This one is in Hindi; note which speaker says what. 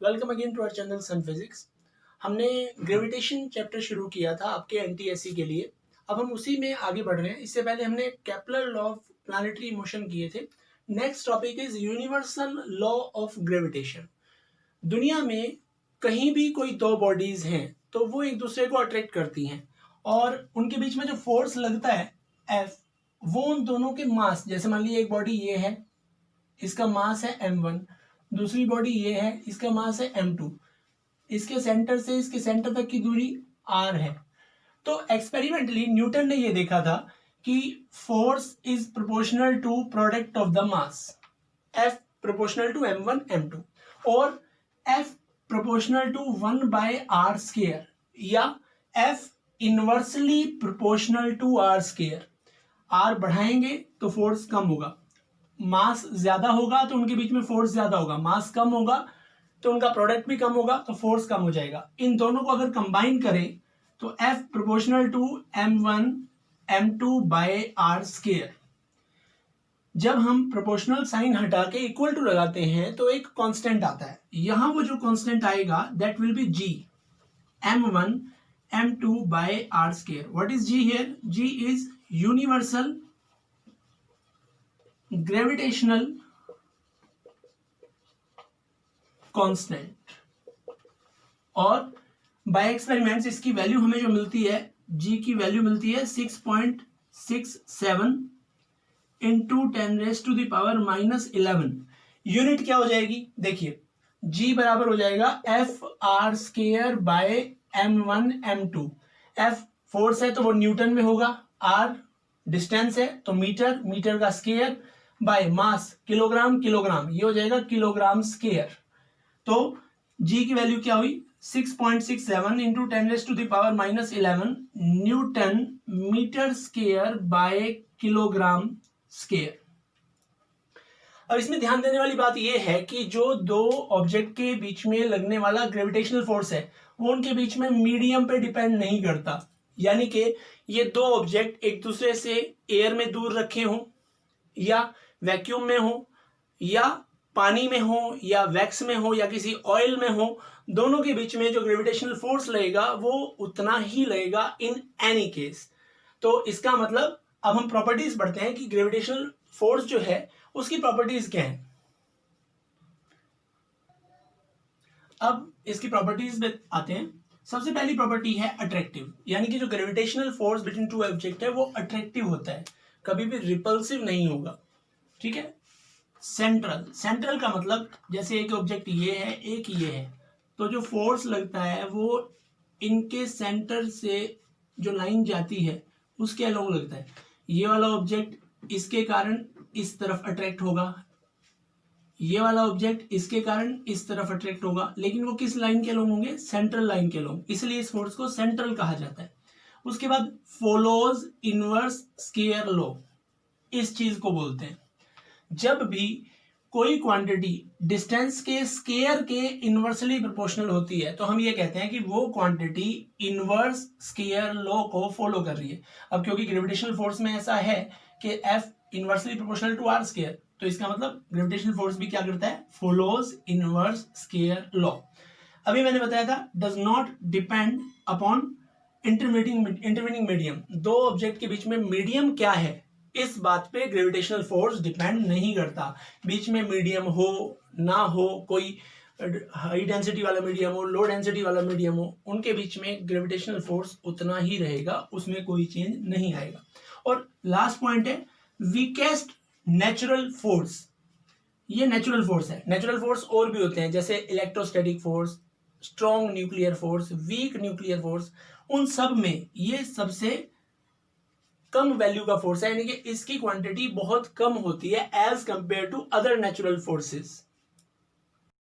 Speaker 1: Welcome again to our channel sun physics. हमने ग्रेविटेशन चैप्टर शुरू किया था आपके एनटीएससी के लिए। अब हम उसी में आगे बढ़ रहे हैं। इससे पहले हमने Kepler law of planetary motion किए थे। Next topic is universal law of gravitation. दुनिया में कहीं भी कोई दो बॉडीज हैं तो वो एक दूसरे को अट्रैक्ट करती हैं और उनके बीच में जो फोर्स लगता है एफ, वो उन दोनों के मास, जैसे मान लीजिए एक बॉडी ये है, इसका मास है m1, दूसरी बॉडी ये है, इसका मास है m2, इसके सेंटर से इसके सेंटर तक की दूरी r है। तो एक्सपेरिमेंटली न्यूटन ने ये देखा था कि force is proportional to product of the mass, F proportional to m1 m2 और F प्रोपोर्शनल टू 1/r² या F inversely proportional to r²। r बढ़ाएंगे तो फोर्स कम होगा, मास ज्यादा होगा तो उनके बीच में फोर्स ज्यादा होगा, मास कम होगा तो उनका प्रोडक्ट भी कम होगा तो फोर्स कम हो जाएगा। इन दोनों को अगर कंबाइन करें तो F proportional to m1 m2/r²। जब हम प्रोपोर्शनल साइन हटा के इक्वल टू लगाते हैं तो एक कांस्टेंट आता है। यहां वो जो कांस्टेंट आएगा that will be g, m1 m2/r²। What is g here? g is universal gravitational constant. और बाय एक्सपेरिमेंट्स इसकी वैल्यू हमें जो मिलती है, g की वैल्यू मिलती है 6.67 इंटू 10⁻⁻11। यूनिट क्या हो जाएगी? देखिए g बराबर हो जाएगा Fr²/m1 m2। F फोर्स है तो वो न्यूटन में होगा, r डिस्टेंस है तो मीटर, मीटर का square, by mass kilogram, kilogram, ये हो जाएगा किलोग्राम स्क्वायर। तो g की वैल्यू क्या हुई? 6.67 into 10⁻⁻11 newton metre square by kilogram square. अब इसमें ध्यान देने वाली बात यह है कि जो दो ऑब्जेक्ट के बीच में लगने वाला ग्रेविटेशनल फोर्स है वो उनके बीच में मीडियम पे डिपेंड नहीं करता। यानी कि ये दो ऑब्जेक्ट एक दूसरे से एयर में दूर रखे हों या वैक्यूम में हो या पानी में हो या वैक्स में हो या किसी ऑयल में हो, दोनों के बीच में जो ग्रेविटेशनल फोर्स लगेगा वो उतना ही लगेगा इन एनी केस। तो इसका मतलब अब हम प्रॉपर्टीज पढ़ते हैं कि ग्रेविटेशनल फोर्स जो है उसकी प्रॉपर्टीज क्या है। अब इसकी प्रॉपर्टीज में आते हैं। सबसे पहली प्रॉपर्टी है अट्रैक्टिव, यानी कि जो gravitational force between two object है वो अट्रैक्टिव होता है, कभी भी रिपल्सिव नहीं होगा। ठीक है। सेंट्रल, सेंट्रल का मतलब जैसे एक ऑब्जेक्ट ये है, एक ये है, तो जो फोर्स लगता है वो इनके सेंटर से जो लाइन जाती है उसके अलोंग लगता है। ये वाला ऑब्जेक्ट इसके कारण इस तरफ अट्रैक्ट होगा, ये वाला ऑब्जेक्ट इसके कारण इस तरफ अट्रैक्ट होगा, लेकिन वो किस लाइन के अलोंग होंगे? सेंट्रल लाइन के अलोंग, इसलिए इस फोर्स को सेंट्रल कहा जाता है। उसके बाद फॉलोज इनवर्स स्क्वायर लॉ, इस चीज को बोलते हैं। जब भी कोई क्वांटिटी डिस्टेंस के स्क्वायर के इनवर्सली प्रोपोर्शनल होती है तो हम ये कहते हैं कि वो क्वांटिटी इनवर्स स्क्वायर लॉ को फॉलो कर रही है। अब क्योंकि ग्रेविटेशनल फोर्स में ऐसा है कि F inversely proportional to r², तो इसका मतलब ग्रेविटेशनल फोर्स भी क्या करता है? Follows inverse square law. अभी मैंने बताया था does not depend upon intervening medium. दो ऑब्जेक्ट के बीच में मीडियम क्या है इस बात पे ग्रेविटेशनल फोर्स डिपेंड नहीं करता। बीच में मीडियम हो ना हो, कोई हाई डेंसिटी वाला मीडियम हो, लो डेंसिटी वाला मीडियम हो, उनके बीच में ग्रेविटेशनल फोर्स उतना ही रहेगा, उसमें कोई चेंज नहीं आएगा। और लास्ट पॉइंट है वीकेस्ट नेचुरल फोर्स। ये नेचुरल फोर्स है। नेचुरल फोर्स और भी होते हैं जैसे electrostatic force, strong nuclear force, weak nuclear force. उन सब में ये सबसे कम वैल्यू का फोर्स है, यानी कि इसकी क्वांटिटी बहुत कम होती है as compare to other natural forces.